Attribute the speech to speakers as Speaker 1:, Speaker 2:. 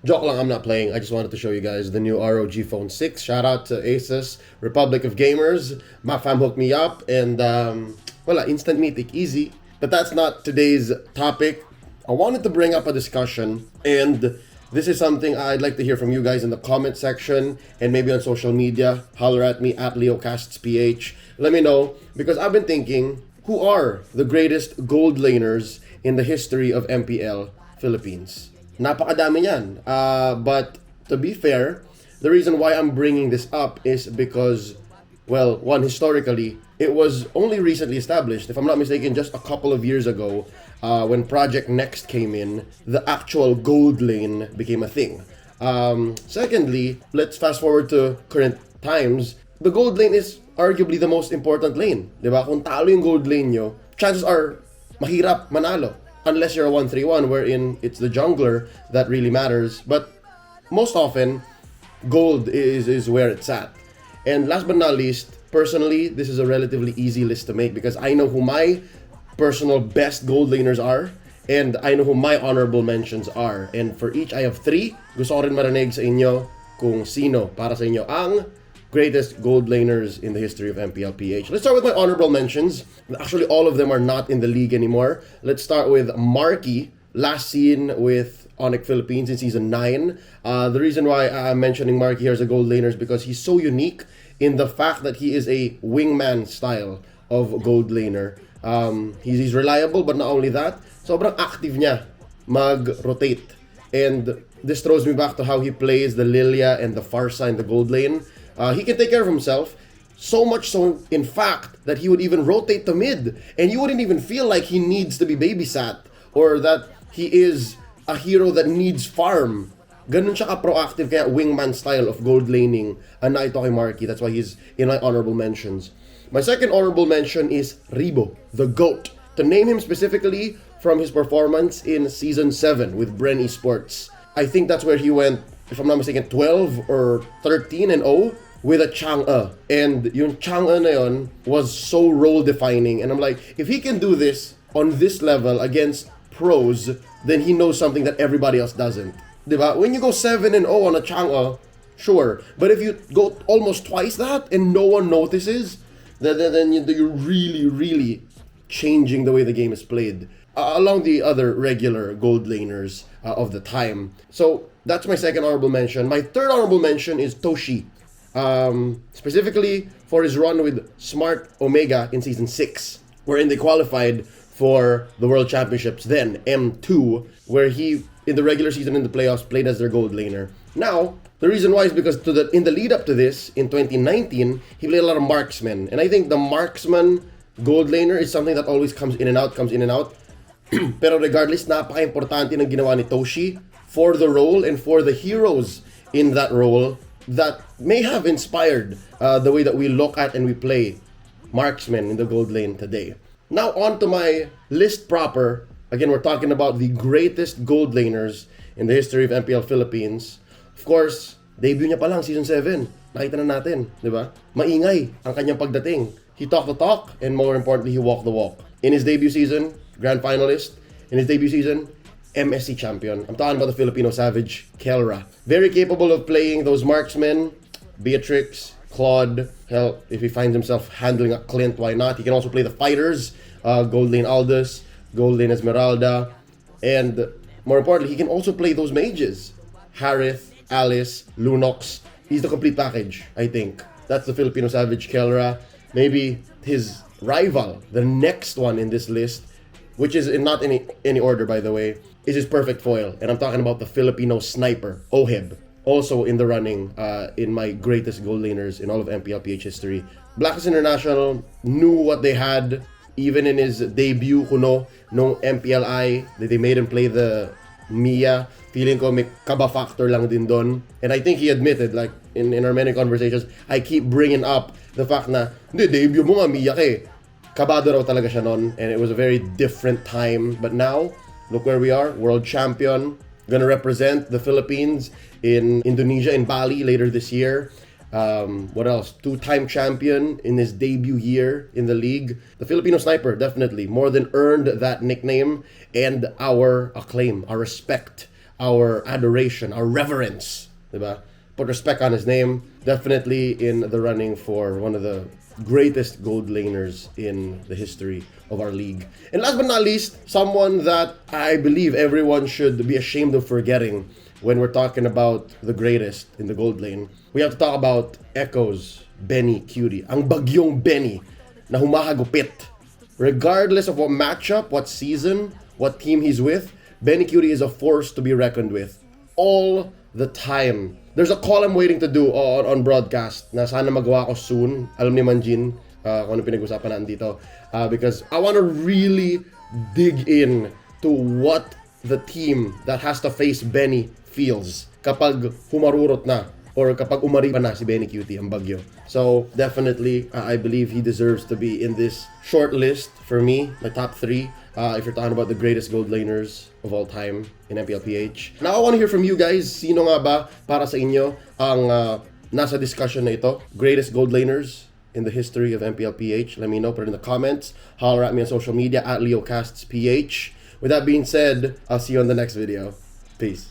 Speaker 1: Joke lang, I'm not playing. I just wanted to show you guys the new ROG Phone 6. Shout out to Asus, Republic of Gamers. My fam hooked me up, and wala, instant meeting, easy. But that's not today's topic. I wanted to bring up a discussion, and this is something I'd like to hear from you guys in the comment section and maybe on social media. Holler at me at LeoCastsPH. Let me know, because I've been thinking, who are the greatest gold laners in the history of MPL Philippines? Napakadami niyan. But to be fair, the reason why I'm bringing this up is because, well, one, historically, it was only recently established. If I'm not mistaken, just a couple of years ago, when Project Next came in, the actual gold lane became a thing. Secondly, let's fast forward to current times. The gold lane is arguably the most important lane. Diba? Kung talo yung gold lane nyo, chances are mahirap manalo. Unless you're a 1-3-1 wherein it's the jungler that really matters. But most often, gold is where it's at. And last but not least, personally, this is a relatively easy list to make because I know who my personal best gold laners are, and I know who my honorable mentions are. And for each, I have 3. Gusto ko rin marinig sa inyo kung sino para sa inyo ang greatest gold laners in the history of MPL PH. Let's start with my honorable mentions. Actually, all of them are not in the league anymore. Let's start with Marky, last seen with Onyx Philippines in Season 9. The reason why I'm mentioning Marky here as a gold laner is because he's so unique in the fact that he is a wingman style of gold laner. He's reliable, but not only that, sobrang active niya mag-rotate. And this throws me back to how he plays the Lilia and the Farsa in the gold lane. He can take care of himself, so much so, in fact, that he would even rotate to mid, and you wouldn't even feel like he needs to be babysat, or that he is a hero that needs farm. Ganun siya ka-proactive, kaya wingman style of gold laning ang nakita kay Marky. That's why he's in my honorable mentions. My second honorable mention is Rebo, the GOAT. To name him specifically from his performance in Season 7 with Bren Esports. I think that's where he went, if I'm not mistaken, 12 or 13-0 with a Chang'e. And yung Chang'e na yun was so role-defining. And I'm like, if he can do this on this level against pros, then he knows something that everybody else doesn't. Diba? When you go 7-0 on a Chang'e, sure. But if you go almost twice that and no one notices, then you're really, really changing the way the game is played. Along the other regular gold laners of the time. So that's my second honorable mention. My third honorable mention is Toshi. Specifically for his run with Smart Omega in Season 6, wherein they qualified for the World Championships, then M2, where he, in the regular season in the playoffs, played as their gold laner. Now, the reason why is because in the lead up to this, in 2019, he played a lot of marksmen. And I think the marksman gold laner is something that always comes in and out. Pero regardless, napaka-importante ng ginawa ni Toshi for the role and for the heroes in that role that may have inspired the way that we look at and we play marksmen in the gold lane today. Now on to my list proper. Again, we're talking about the greatest gold laners in the history of MPL Philippines. Of course, debut niya pa lang, Season 7. Nakita na natin, di ba? Maingay ang kanyang pagdating. He talked the talk, and more importantly, he walked the walk. In his debut season, Grand Finalist. In his debut season, MSC champion. I'm talking about the Filipino savage, Kellrock. Very capable of playing those marksmen, Beatrix, Claude. Hell, if he finds himself handling a Clint, why not? He can also play the fighters, Gold Lane Aldous, Gold Lane Esmeralda, and more importantly, he can also play those mages, Harith, Alice, Lunox. He's the complete package, I think. That's the Filipino savage, Kellrock. Maybe his rival, the next one in this list, which is in not any order, by the way, is his perfect foil. And I'm talking about the Filipino sniper, Ohib. Also in the running in my greatest gold laners in all of MPL PH history. Blacklist International knew what they had, even in his debut, no MPLI. They made him play the Mia. Feeling ko may kaba factor lang din doon. And I think he admitted, like, in our many conversations, I keep bringing up the fact na, hindi, debut mo nga, Mia ka eh. Kabado raw talaga siya nun, and it was a very different time. But now, look where we are, world champion, gonna represent the Philippines in Indonesia, in Bali later this year. What else? 2-time champion in his debut year in the league. The Filipino sniper, definitely, more than earned that nickname and our acclaim, our respect, our adoration, our reverence, diba? Put respect on his name. Definitely in the running for one of the greatest gold laners in the history of our league. And last but not least, someone that I believe everyone should be ashamed of forgetting when we're talking about the greatest in the gold lane. We have to talk about Echo's Benny Cutie. Ang bagyong Benny na humahagupit. Regardless of what matchup, what season, what team he's with, Benny Cutie is a force to be reckoned with all the time. There's a call I'm waiting to do on broadcast na sana magawa ko soon. Alam ni Manjin kung ano pinag-usapan natin dito. Because I want to really dig in to what the team that has to face Benny feels kapag humarurot na or kapag umari pa na si Benny Cutie, ang bagyo. So, definitely, I believe he deserves to be in this short list for me, my top 3. If you're talking about the greatest gold laners of all time in MPLPH. Now, I want to hear from you guys. Sino nga ba para sa inyo ang nasa discussion na ito? Greatest gold laners in the history of MPLPH? Let me know. Put it in the comments. Holler at me on social media at LeoCastsPH. With that being said, I'll see you on the next video. Peace.